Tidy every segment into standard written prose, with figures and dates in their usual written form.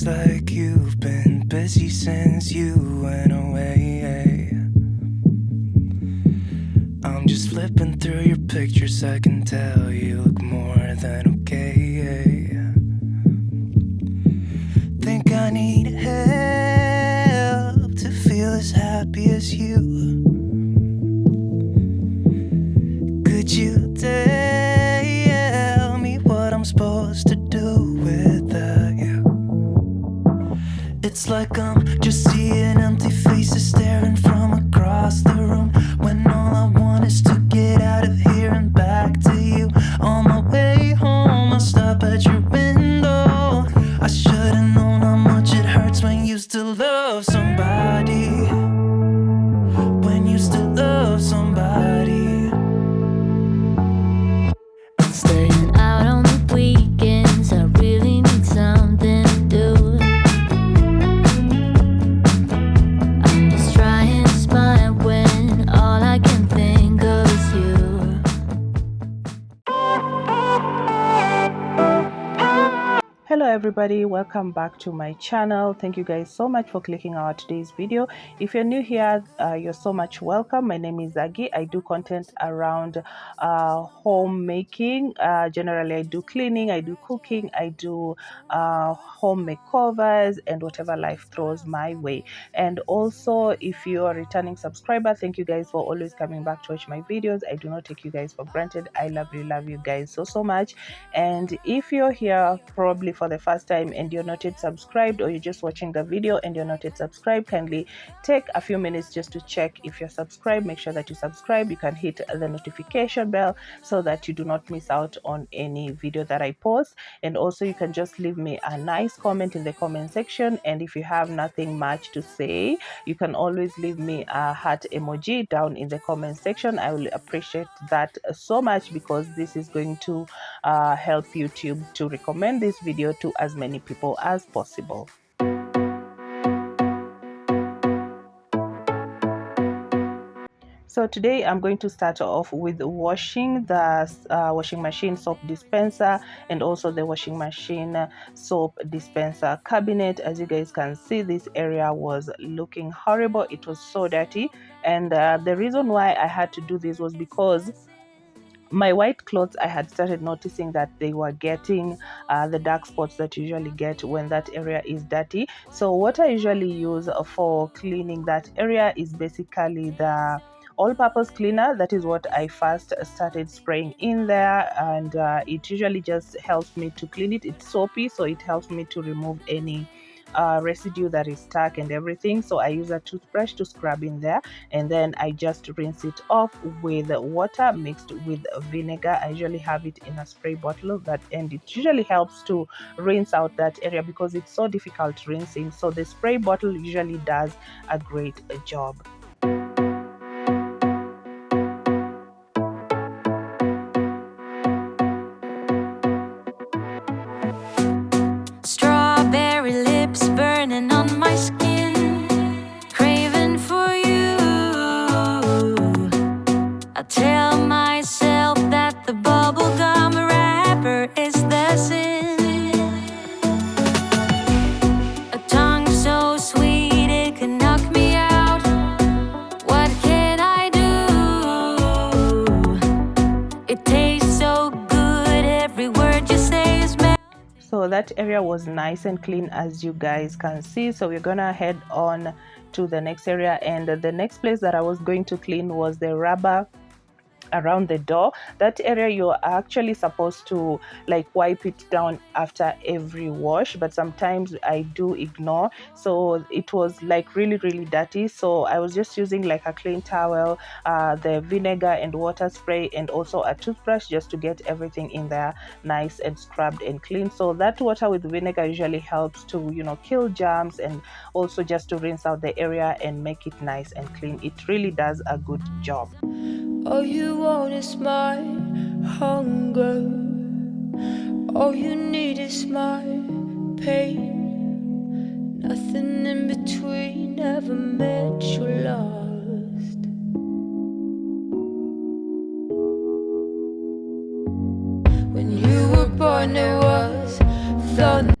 Seems like you've been busy since you went away. I'm just flipping through your pictures, I can tell you look more than okay. Think I need help to feel as happy as you. Could you tell me what I'm supposed to do without you? It's like I'm just seeing empty faces staring from across the room, when all I want is to get out of here and back to you. On my way home, I'll stop at your window. I should've known how much it hurts when you still love somebody. When you still love somebody. Staying out on the weekends, I really need something to do. I'm just trying to smile when all I can think of is you. Hello everybody, welcome back to my channel. Thank you guys so much for clicking on today's video. If you're new here, you're so much welcome. My name is Zagi. I do content around homemaking. Generally I do cleaning, I do cooking, I do home makeovers and whatever life throws my way. And also, if you're a returning subscriber, thank you guys for always coming back to watch my videos. I do not take you guys for granted. I love you guys so much. And if you're here probably for the first time and you're not yet subscribed, or you're just watching the video and you're not yet subscribed, kindly take a few minutes just to check if you're subscribed. Make sure that you subscribe. You can hit the notification bell so that you do not miss out on any video that I post. And also you can just leave me a nice comment in the comment section, and if you have nothing much to say, you can always leave me a heart emoji down in the comment section. I will appreciate that so much, because this is going to help YouTube to recommend this video to as many people as possible. So today I'm going to start off with washing the washing machine soap dispenser and also the washing machine soap dispenser cabinet. As you guys can see, this area was looking horrible. It was so dirty, and the reason why I had to do this was because my white clothes, I had started noticing that they were getting the dark spots that you usually get when that area is dirty. So what I usually use for cleaning that area is basically the all-purpose cleaner. That is what I first started spraying in there, and it usually just helps me to clean it. It's soapy, so it helps me to remove any residue that is stuck and everything. So I use a toothbrush to scrub in there, and then I just rinse it off with water mixed with vinegar. I usually have it in a spray bottle, and it usually helps to rinse out that area because it's so difficult rinsing. So the spray bottle usually does a great job. Strawberry lips burning on my skin, craving for you. I tell myself that the bubblegum wrapper is the sin. A tongue so sweet it can knock me out. What can I do? It tastes so good, every word you say is meant. So that area was nice and clean, as you guys can see. So we're gonna head on to the next area, and the next place that I was going to clean was the rubber around the door. That area you're actually supposed to like wipe it down after every wash, but sometimes I do ignore. So it was like really dirty, so I was just using like a clean towel, the vinegar and water spray, and also a toothbrush just to get everything in there nice and scrubbed and clean. So that water with vinegar usually helps to, you know, kill germs, and also just to rinse out the area and make it nice and clean. It really does a good job. All you want is my hunger. All you need is my pain. Nothing in between, never met you lost. When you were born, there was thunder.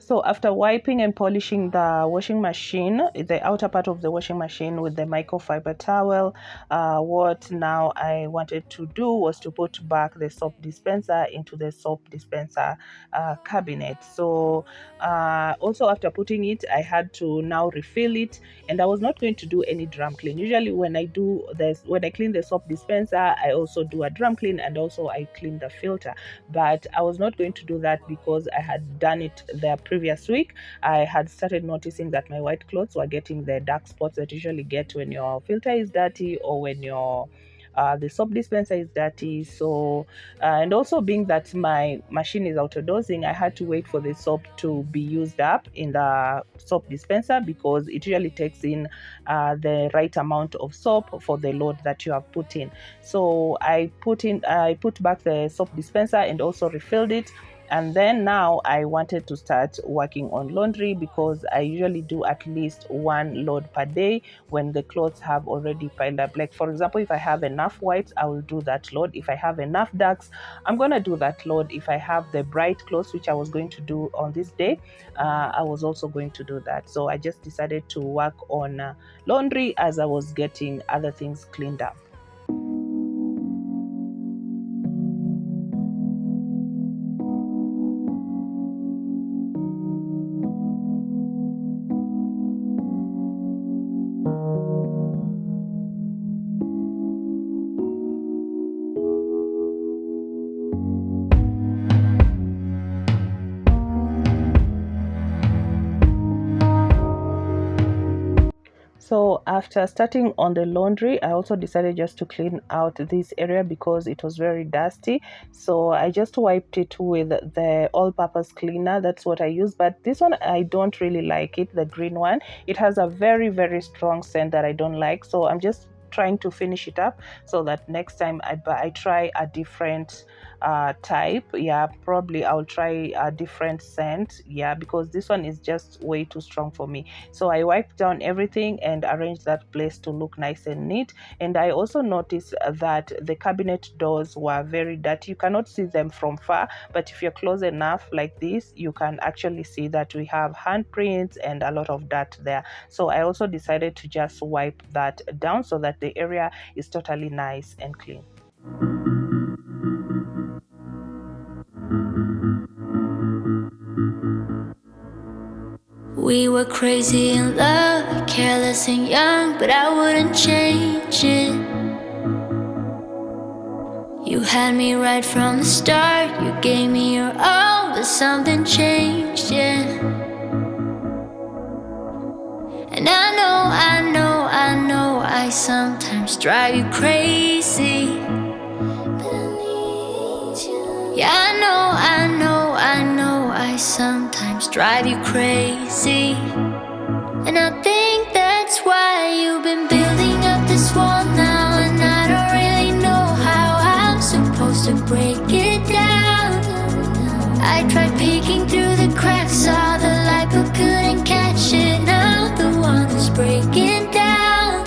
So after wiping and polishing the washing machine, the outer part of the washing machine with the microfiber towel, what now I wanted to do was to put back the soap dispenser into the soap dispenser cabinet. So also after putting it, I had to now refill it, and I was not going to do any drum clean. Usually when I do this, when I clean the soap dispenser, I also do a drum clean, and also I clean the filter. But I was not going to do that because I had done it the previous week. I had started noticing that my white clothes were getting the dark spots that you usually get when your filter is dirty or when your the soap dispenser is dirty. So and also being that my machine is auto-dosing, I had to wait for the soap to be used up in the soap dispenser, because it usually takes in the right amount of soap for the load that you have put in. So I put back the soap dispenser and also refilled it. And then now I wanted to start working on laundry, because I usually do at least one load per day when the clothes have already piled up. Like for example, if I have enough whites, I will do that load. If I have enough darks, I'm gonna do that load. If I have the bright clothes, which I was going to do on this day, I was also going to do that. So I just decided to work on laundry as I was getting other things cleaned up. So after starting on the laundry, I also decided just to clean out this area because it was very dusty. So I just wiped it with the all-purpose cleaner. That's what I use. But this one, I don't really like it, the green one. It has a very, very strong scent that I don't like. So I'm just trying to finish it up so that next time I try a different type. Yeah, probably I'll try a different scent. Yeah, because this one is just way too strong for me. So I wiped down everything and arranged that place to look nice and neat. And I also noticed that the cabinet doors were very dirty. You cannot see them from far, but if you're close enough like this, you can actually see that we have handprints and a lot of dirt there. So I also decided to just wipe that down so that the area is totally nice and clean. We were crazy in love, careless and young, but I wouldn't change it. You had me right from the start, you gave me your all, but something changed, yeah. And I sometimes drive you crazy. Yeah, I sometimes drive you crazy. And I think that's why you've been building up this wall now. And I don't really know how I'm supposed to break it down. I tried peeking through the cracks, saw the light but couldn't catch it. Now the one that's breaking down.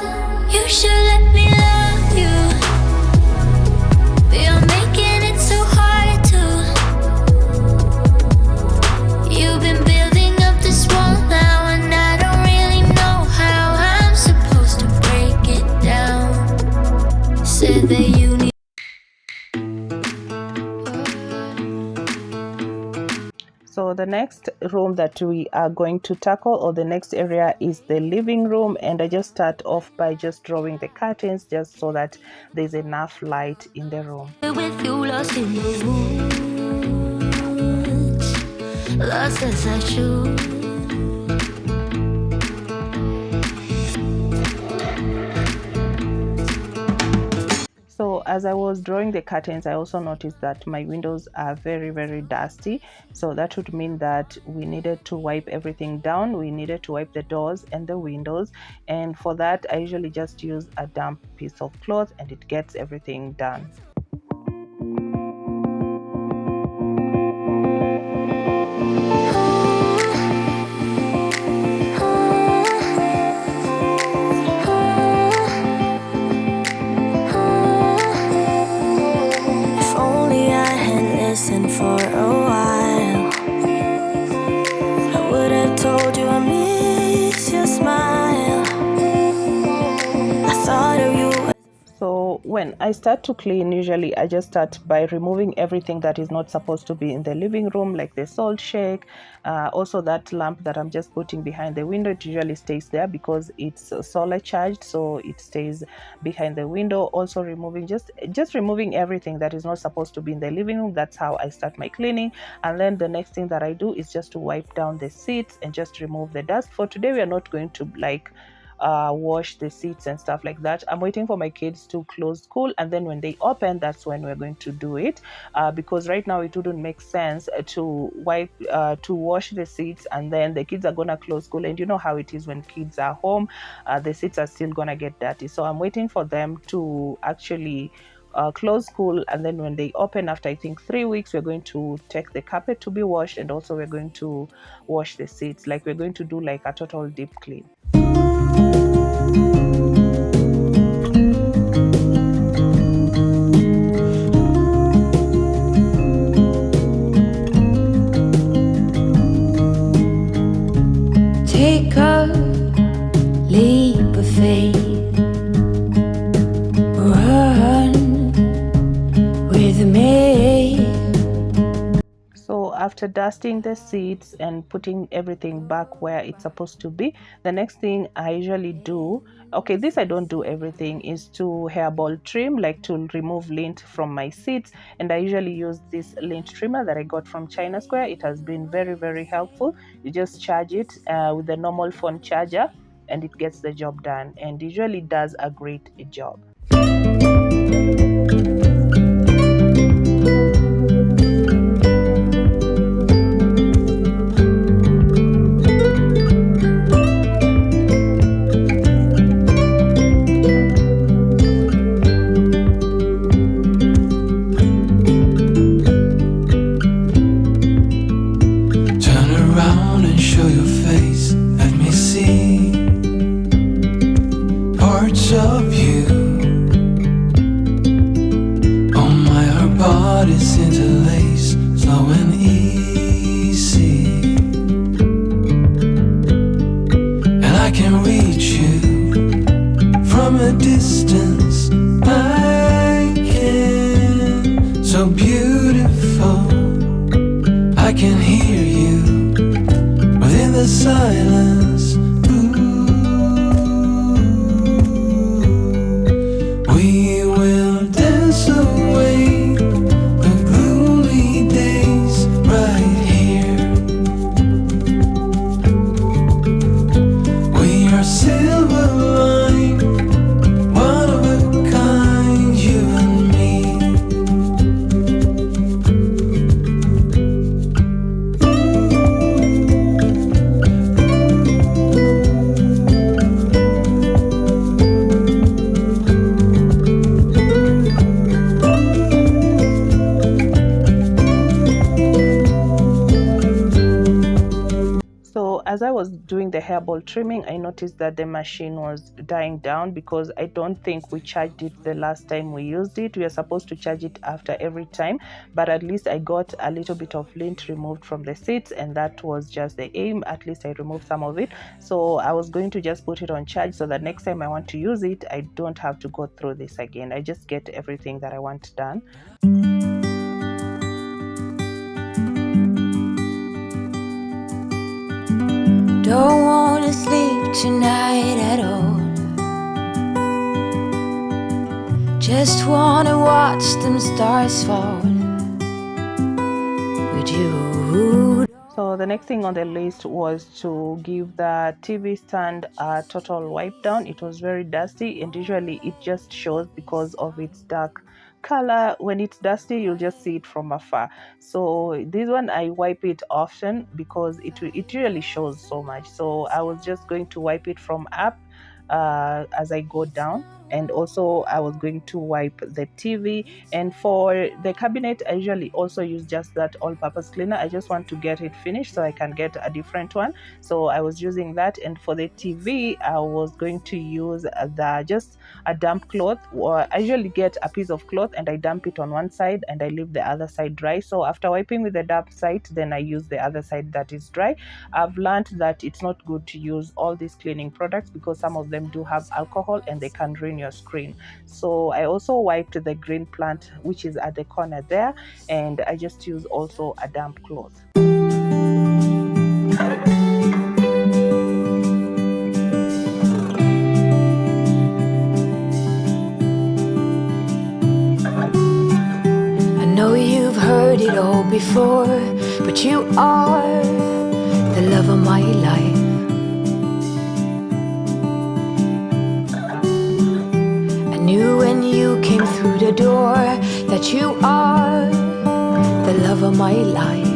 You should let me love you, but you're making it so hard to. You've been building up this wall now, and I don't really know how I'm supposed to break it down. Said that you need. So the next room that we are going to tackle, or the next area, is the living room. And I just start off by just drawing the curtains just so that there's enough light in the room. With you lost in the woods, lost as I should. So as I was drawing the curtains, I also noticed that my windows are very, very dusty. So that would mean that we needed to wipe everything down. We needed to wipe the doors and the windows. And for that, I usually just use a damp piece of cloth and it gets everything done. For a while, when I start to clean, usually I just start by removing everything that is not supposed to be in the living room, like the salt shake. Also that lamp that I'm just putting behind the window, it usually stays there because it's solar charged, so it stays behind the window. Also removing just removing everything that is not supposed to be in the living room. That's how I start my cleaning. And then the next thing that I do is just to wipe down the seats and just remove the dust. For today, we are not going to like wash the seats and stuff like that. I'm waiting for my kids to close school, and then when they open, that's when we're going to do it, because right now it wouldn't make sense to wash the seats and then the kids are gonna close school, and you know how it is when kids are home, the seats are still gonna get dirty. So I'm waiting for them to actually close school, and then when they open after I think 3 weeks, we're going to take the carpet to be washed, and also we're going to wash the seats. Like we're going to do like a total deep clean. Take a leap of faith, run with me. So after dusting the seats and putting everything back where it's supposed to be, the next thing I usually do, okay, this I don't do everything, is to hairball trim, like to remove lint from my seats. And I usually use this lint trimmer that I got from China Square. It has been very, very helpful. You just charge it with the normal phone charger and it gets the job done, and usually does a great job. Of you, oh my, our bodies interlace, slow and easy, and I can reach you from a distance. I can, so beautiful, I can hear you within the silence. We will dance away the gloomy days right here. We are silver line, one of a kind, you and me. As I was doing the hairball trimming, I noticed that the machine was dying down because I don't think we charged it the last time we used it. We are supposed to charge it after every time, but at least I got a little bit of lint removed from the seats, and that was just the aim. At least I removed some of it, so I was going to just put it on charge so that next time I want to use it, I don't have to go through this again. I just get everything that I want done. Don't wanna sleep tonight at all. Just wanna watch them stars fall with you. So the next thing on the list was to give the TV stand a total wipe down. It was very dusty, and usually it just shows because of its dark color. When it's dusty, you'll just see it from afar. So this one I wipe it often because it really shows so much. So I was just going to wipe it from up as I go down, and also I was going to wipe the TV. And for the cabinet, I usually also use just that all-purpose cleaner. I just want to get it finished so I can get a different one, so I was using that. And for the TV, I was going to use just a damp cloth. I usually get a piece of cloth and I damp it on one side and I leave the other side dry. So after wiping with the damp side, then I use the other side that is dry. I've learned that it's not good to use all these cleaning products because some of them do have alcohol and they can ruin on your screen. So I also wiped the green plant which is at the corner there, and I just use also a damp cloth. I know you've heard it all before, but you are the love of my life. I knew when you came through the door that you are the love of my life.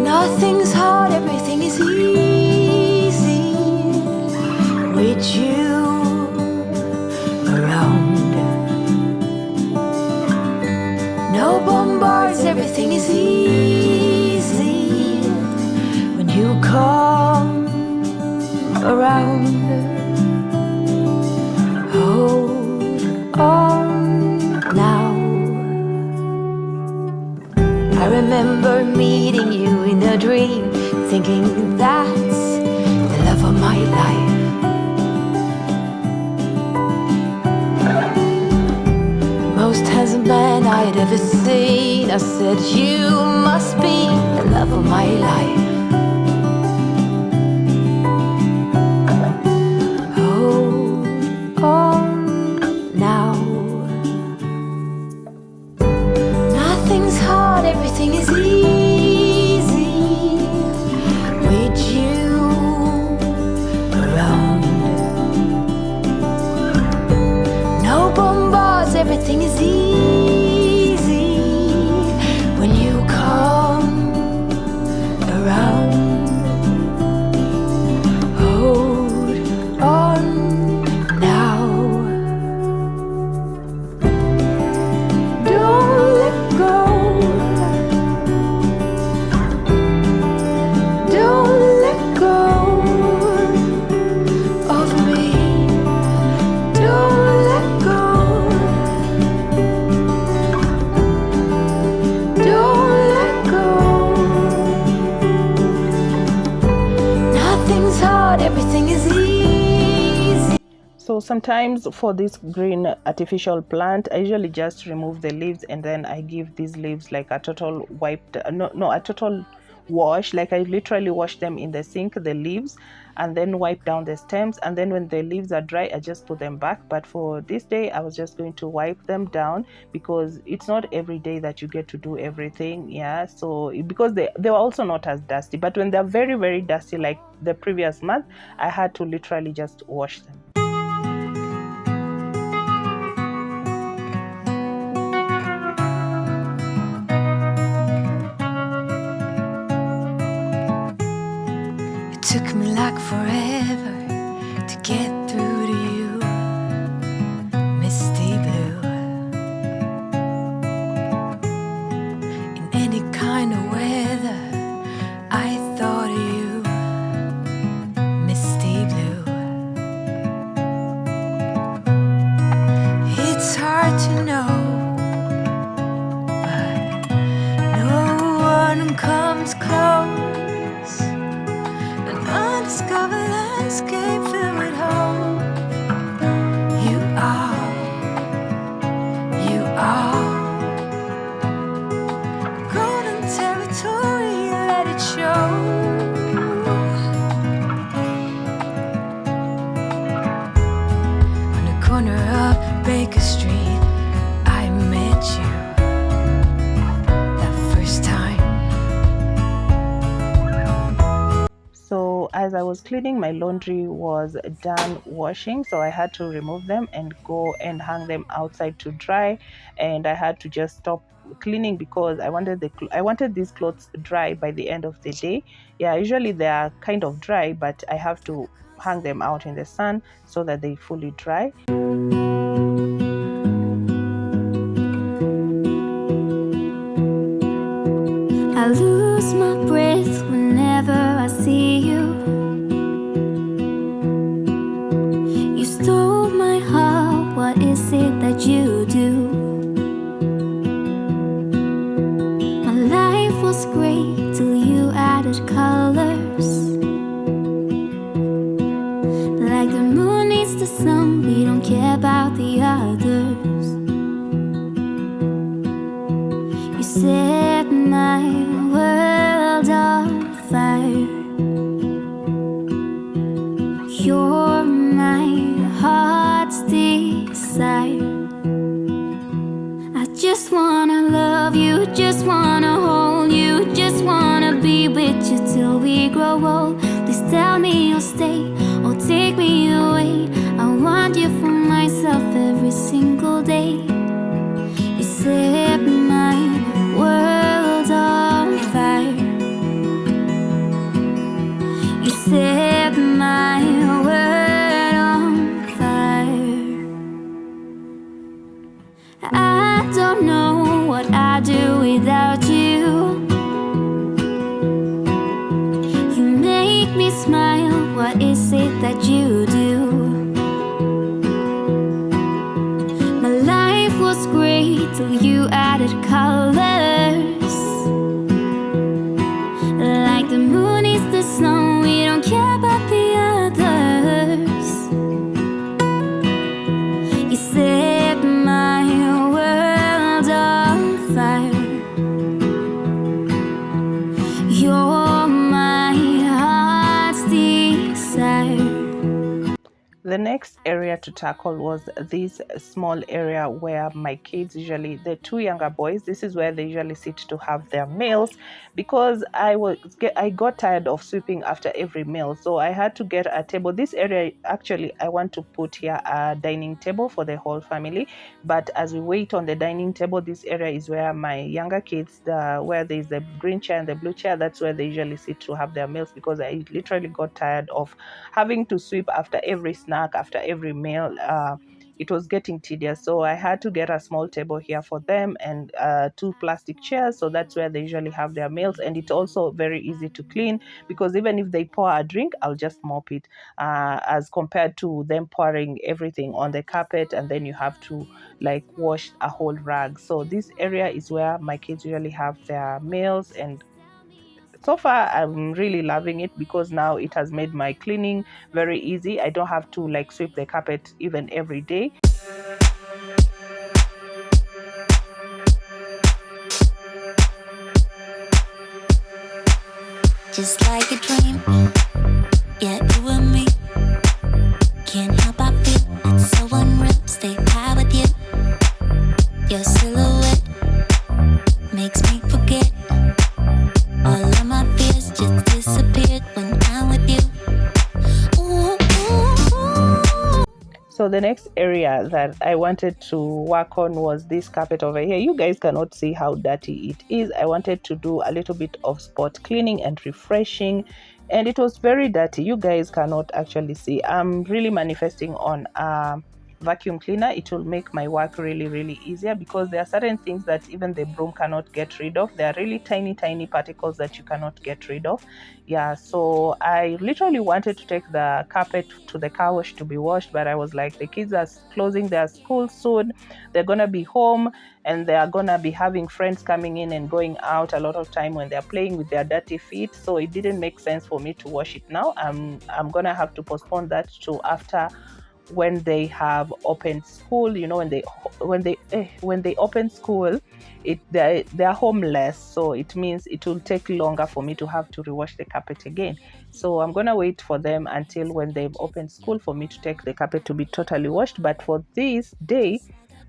Nothing's hard, everything is easy with you around. No bombards, everything is easy when you come around. Hold on now. I remember meeting you in a dream, thinking that's the love of my life. Most handsome man I'd ever seen. I said, you must be the love of my life. Hold on now. Nothing's hard, everything is easy with you around. No bombards, everything is easy when you come around. Hold on now. Don't let go. Don't let go of me. Don't let go. Don't let go. Nothing's hard, everything is easy. So sometimes for this green artificial plant, I usually just remove the leaves and then I give these leaves like a total wiped, a total wash. Like I literally wash them in the sink, the leaves, and then wipe down the stems, and then when the leaves are dry I just put them back. But for this day I was just going to wipe them down because it's not every day that you get to do everything. Yeah, so because they were also not as dusty, but when they're very, very dusty like the previous month, I had to literally just wash them. It took me like forever to get through to you, misty blue. In any kind of weather, I thought of you, misty blue. It's hard to know, but no one comes close. An undiscovered landscape filled with hope. You are golden territory, let it show. On the corner of Baker Street, I met you that first time. So as I was cleaning, my laundry was done washing, so I had to remove them and go and hang them outside to dry. And I had to just stop cleaning because I wanted these clothes dry by the end of the day. Yeah, usually they are kind of dry, but I have to hang them out in the sun so that they fully dry. I lose my breath whenever I see you. You stole my heart, what is it that you do? care about the others. You set my world on fire. You're my heart's desire. I just wanna love you, just wanna hold you, just wanna be with you till we grow old. Please tell me you'll stay or take me away. I want you for myself every single day. You set my world on fire. You set my world on fire. I don't know what I'd do without you. You make me smile, what is it that you do? My life was great till you added colors. Like the moon is the sun, we don't care about the others. You set my world on fire. You're my heart's desire. The next area to tackle was this small area where my kids, usually the two younger boys, this is where they usually sit to have their meals, because I got tired of sweeping after every meal, so I had to get a table. This area, actually, I want to put here a dining table for the whole family, but as we wait on the dining table, this area is where my younger kids, where there's the green chair and the blue chair, that's where they usually sit to have their meals, because I literally got tired of having to sweep after every snack, after every meal. It was getting tedious, so I had to get a small table here for them and two plastic chairs, so that's where they usually have their meals. And it's also very easy to clean, because even if they pour a drink, I'll just mop it, as compared to them pouring everything on the carpet and then you have to like wash a whole rag. So this area is where my kids usually have their meals, and so far I'm really loving it, because now it has made my cleaning very easy. I don't have to like sweep the carpet even every day. Just like a dream, yeah, you and me. Can't help but feel it's so unreal. Stay high with you. Your silhouette makes me forget all of my fears. Just disappeared when I'm with you. Ooh, ooh, ooh. So the next area that I wanted to work on was this carpet over here. You guys cannot see how dirty it is. I wanted to do a little bit of spot cleaning and refreshing, and it was very dirty. You guys cannot actually see. I'm really manifesting on vacuum cleaner. It will make my work really easier, because there are certain things that even the broom cannot get rid of. There are really tiny particles that you cannot get rid of. Yeah, so I literally wanted to take the carpet to the car wash to be washed, but I was like, the kids are closing their school soon, they're gonna be home and they are gonna be having friends coming in and going out a lot of time when they're playing with their dirty feet, so it didn't make sense for me to wash it now. I'm gonna have to postpone that to after when they have opened school. You know, when they open school, they're homeless, so it means it will take longer for me to have to rewash the carpet again. So I'm gonna wait for them until when they've opened school for me to take the carpet to be totally washed. But for this day,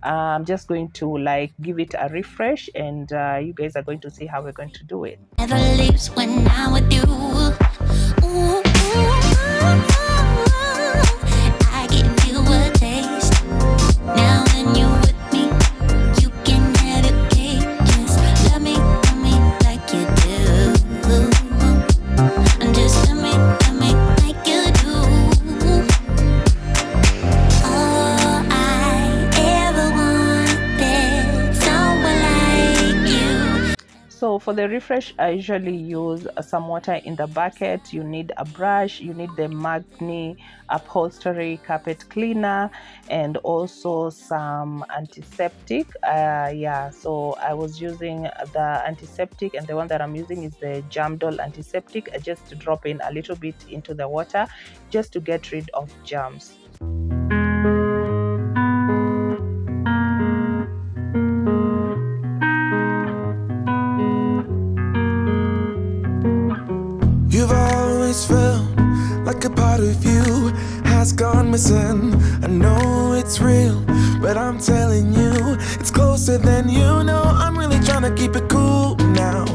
I'm just going to like give it a refresh, and you guys are going to see how we're going to do it. Never leaves when I'm with you. Ooh, ooh, ooh. I give you a taste. Now when you're with me, you can have your cake. Just love me like you do. And just love me like you do. All I ever wanted, someone like you. So for the refresh, I usually use some water in the bucket. You need a brush, you need the Magni upholstery carpet cleaner, and also some antiseptic. Yeah, so I was using the antiseptic, and the one that I'm using is the Jamdol antiseptic. I just drop in a little bit into the water just to get rid of germs. of you has gone missing. I know it's real, but I'm telling you, it's closer than you know. I'm really trying to keep it cool now.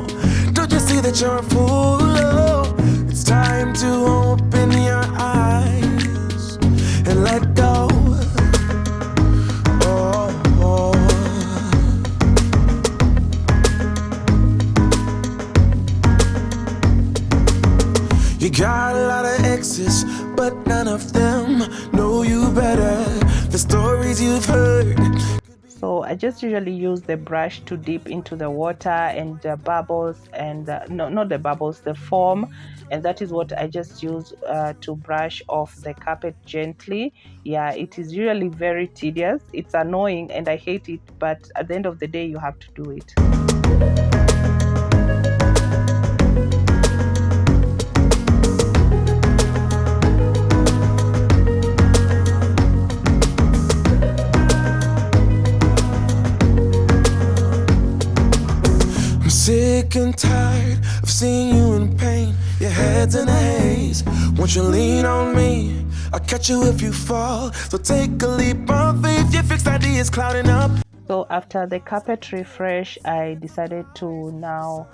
Don't you see that you're a fool? Oh, it's time to open your eyes and let go. Oh, oh. You got a lot of exes, but none of them know you better. The stories you've heard. So I just usually use the brush to dip into the water and the bubbles and no, not the bubbles, the foam, and that is what I just use to brush off the carpet gently. Yeah, it is usually very tedious, it's annoying and I hate it, but at the end of the day you have to do it. Sick and tired of seeing you in pain. Your head's in a haze. Won't you lean on me? I'll catch you if you fall. So take a leap of faith. Your fixed ideas clouding up. So after the carpet refresh, I decided to now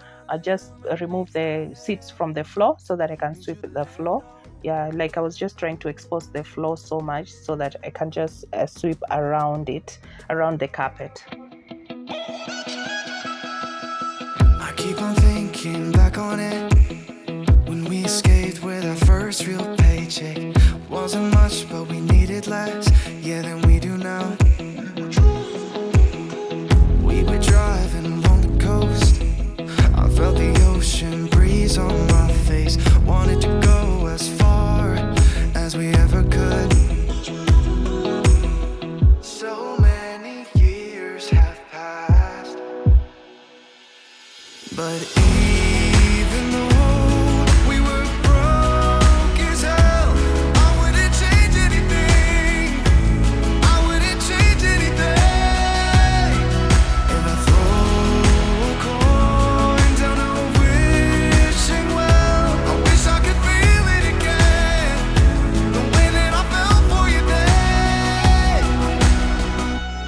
just remove the seats from the floor so that I can sweep the floor. Yeah, like I was just trying to expose the floor so much so that I can just sweep around it, around the carpet. Keep on thinking back on it, when we escaped with our first real paycheck. Wasn't much, but we needed less, yeah, than we do now. We were driving along the coast. I felt the ocean breeze on my face. Wanted to go as far as we ever could. So many years have passed, but even though we were broke as hell, I wouldn't change anything. I wouldn't change anything. If I throw a coin down a wishing well, I wish I could feel it again, the way that I felt for you then.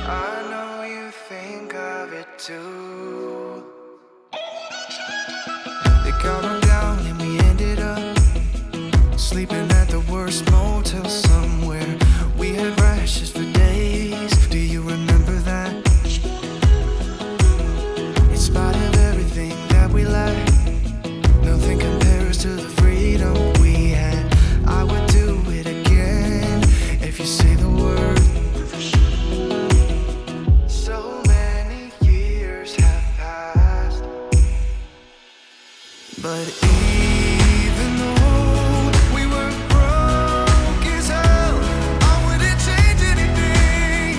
I know you think of it too. Got on down and we ended up sleeping at the worst motel somewhere. We had rashes for days, do you remember that? In spite of everything that we lacked, nothing compares to the freedom we had. I would do it again if you say the word. So many years have passed, but even though we were broke as hell, I wouldn't change anything.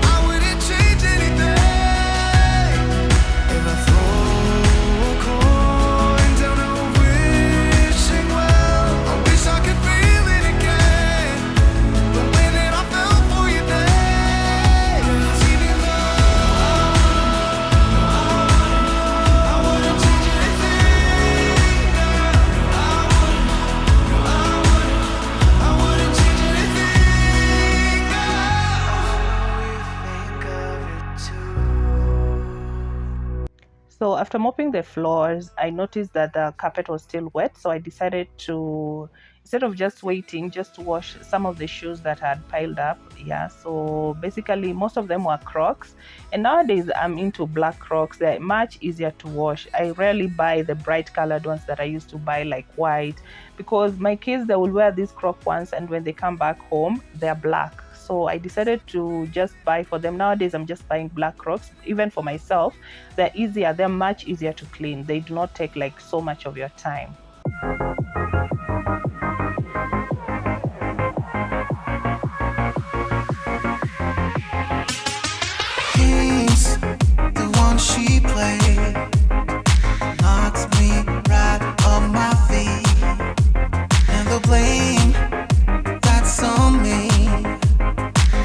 I wouldn't change anything. If I throw a coin down a wishing well, I wish I could feel it again, the way that I felt for you then. 'Cause even though I wouldn't change anything. So after mopping the floors, I noticed that the carpet was still wet, so I decided to, instead of just waiting, just to wash some of the shoes that had piled up. Yeah, so basically most of them were Crocs, and nowadays I'm into black Crocs. They're much easier to wash. I rarely buy the bright colored ones that I used to buy, like white, because my kids, they will wear these Croc ones and when they come back home they're black. So I decided to just buy for them. Nowadays I'm just buying black Crocs. Even for myself, they're easier, they're much easier to clean. They do not take like so much of your time. Games, the one she played, knocks me right on my feet, and the blame that's on me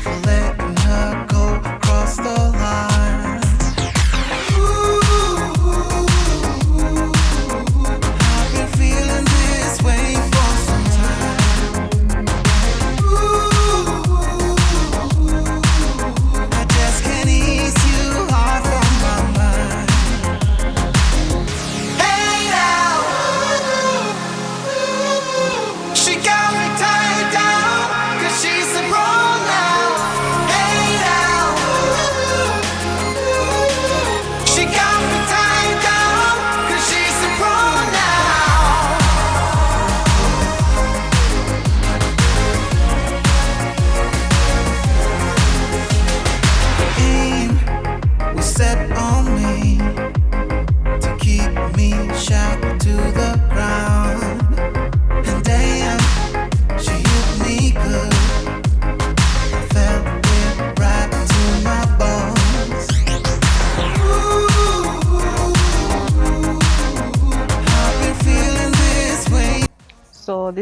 for letting her go across the line. Ooh, I've been feeling this way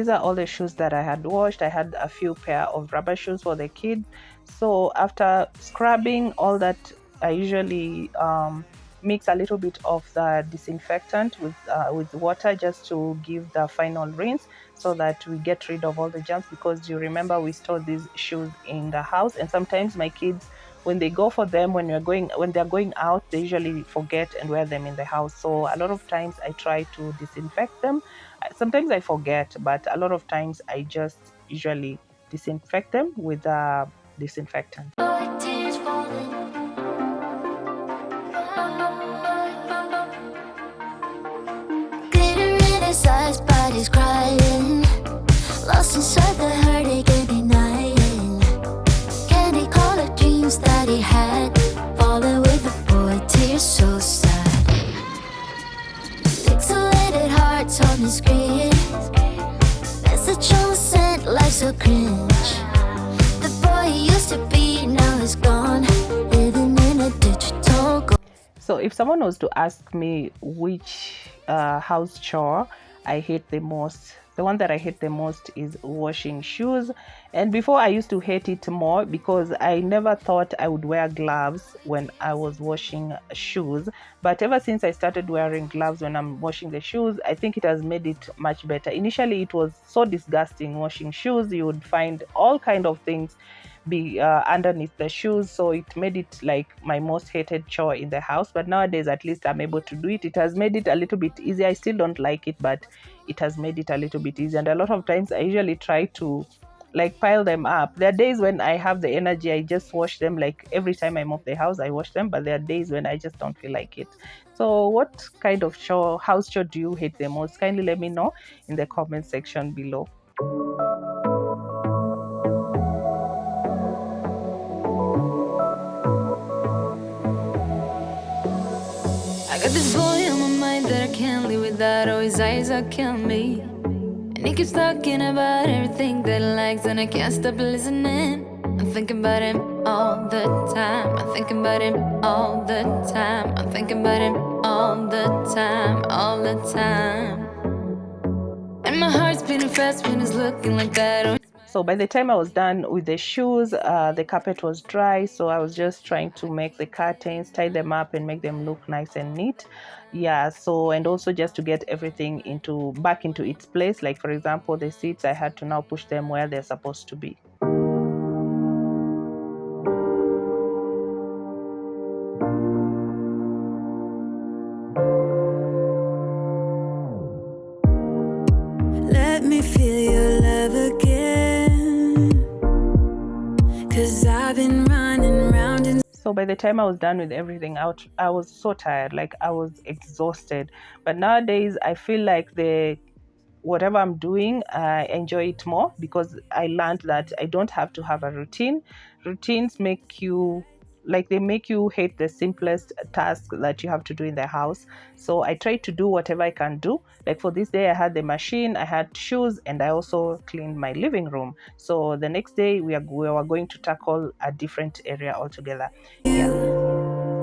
these are all the shoes that I had washed. I had a few pair of rubber shoes for the kids. So after scrubbing all that, I usually mix a little bit of the disinfectant with water just to give the final rinse, so that we get rid of all the germs, because you remember we store these shoes in the house, and sometimes my kids, when they go for them, when they're going out, they usually forget and wear them in the house. So a lot of times I try to disinfect them. Sometimes I forget, but a lot of times I just usually disinfect them with a disinfectant. Tears falling. Glitter in his eyes, but he's crying. Lost inside the heartache and denying. Candy colored dreams that he had. Falling with a boy, tears so sad. Pixelated hearts on the screen. Message on sent like so cringe. The boy he used to be now is gone. Living in a digital gold. So if someone was to ask me which house chore I hate the most, the one that I hate the most is washing shoes. And before, I used to hate it more because I never thought I would wear gloves when I was washing shoes. But ever since I started wearing gloves when I'm washing the shoes, I think it has made it much better. Initially, it was so disgusting washing shoes. You would find all kind of things be underneath the shoes, so it made it like my most hated chore in the house. But nowadays, at least I'm able to do it. It has made it a little bit easier. I still don't like it, but it has made it a little bit easier. And a lot of times I usually try to like pile them up. There are days when I have the energy, I just wash them. Like every time I mop the house, I wash them, but there are days when I just don't feel like it. So what kind of house chore do you hate the most? Kindly let me know in the comment section below. I got this boy on my mind that I can't live without. Oh, his eyes are killing me. And he keeps talking about everything that he likes, and I can't stop listening. I'm thinking about him all the time. I'm thinking about him all the time. I'm thinking about him all the time, all the time. And my heart's beating fast when he's looking like that. Oh, so by the time I was done with the shoes, the carpet was dry, so I was just trying to make the curtains, tie them up and make them look nice and neat. Yeah, so, and also just to get everything back into its place. Like for example, the seats, I had to now push them where they're supposed to be. Let me feel your love again, 'cause I've been running round and so by the time I was done with everything out, I was so tired, like I was exhausted. But nowadays I feel like whatever I'm doing, I enjoy it more, because I learned that I don't have to have a routine. Routines make you they make you hate the simplest task that you have to do in the house. So I try to do whatever I can do. Like for this day, I had the machine, I had shoes, and I also cleaned my living room. So the next day we were going to tackle a different area altogether. Yeah.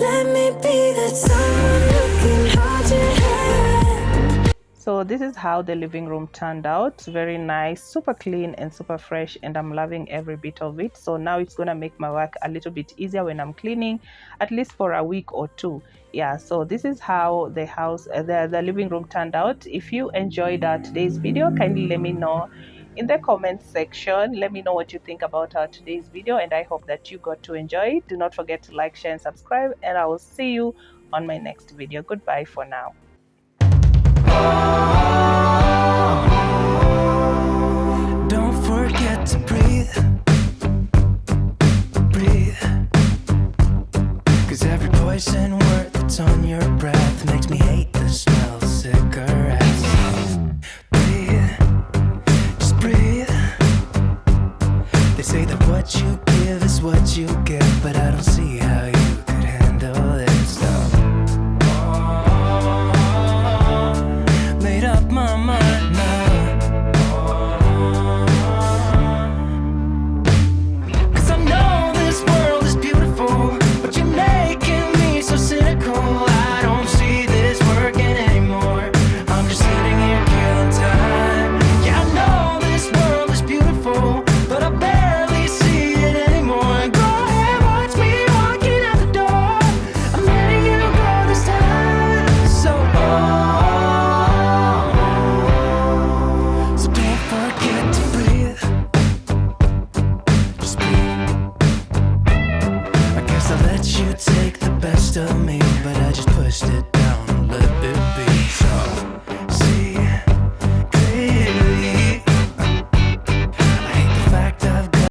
let me be that someone who can hold your hand. So this is how the living room turned out. Very nice, super clean and super fresh, and I'm loving every bit of it. So now it's gonna make my work a little bit easier when I'm cleaning, at least for a week or two. Yeah, so this is how the house, the living room turned out. If you enjoyed today's video, kindly let me know in the comment section. Let me know what you think about today's video, and I hope that you got to enjoy it. Do not forget to like, share and subscribe, and I will see you on my next video. Goodbye for now. Don't forget to breathe, breathe, 'cause every poison word that's on your breath makes me hate the smell of cigarettes. Breathe, just breathe. They say that what you give is what you get, but I don't see how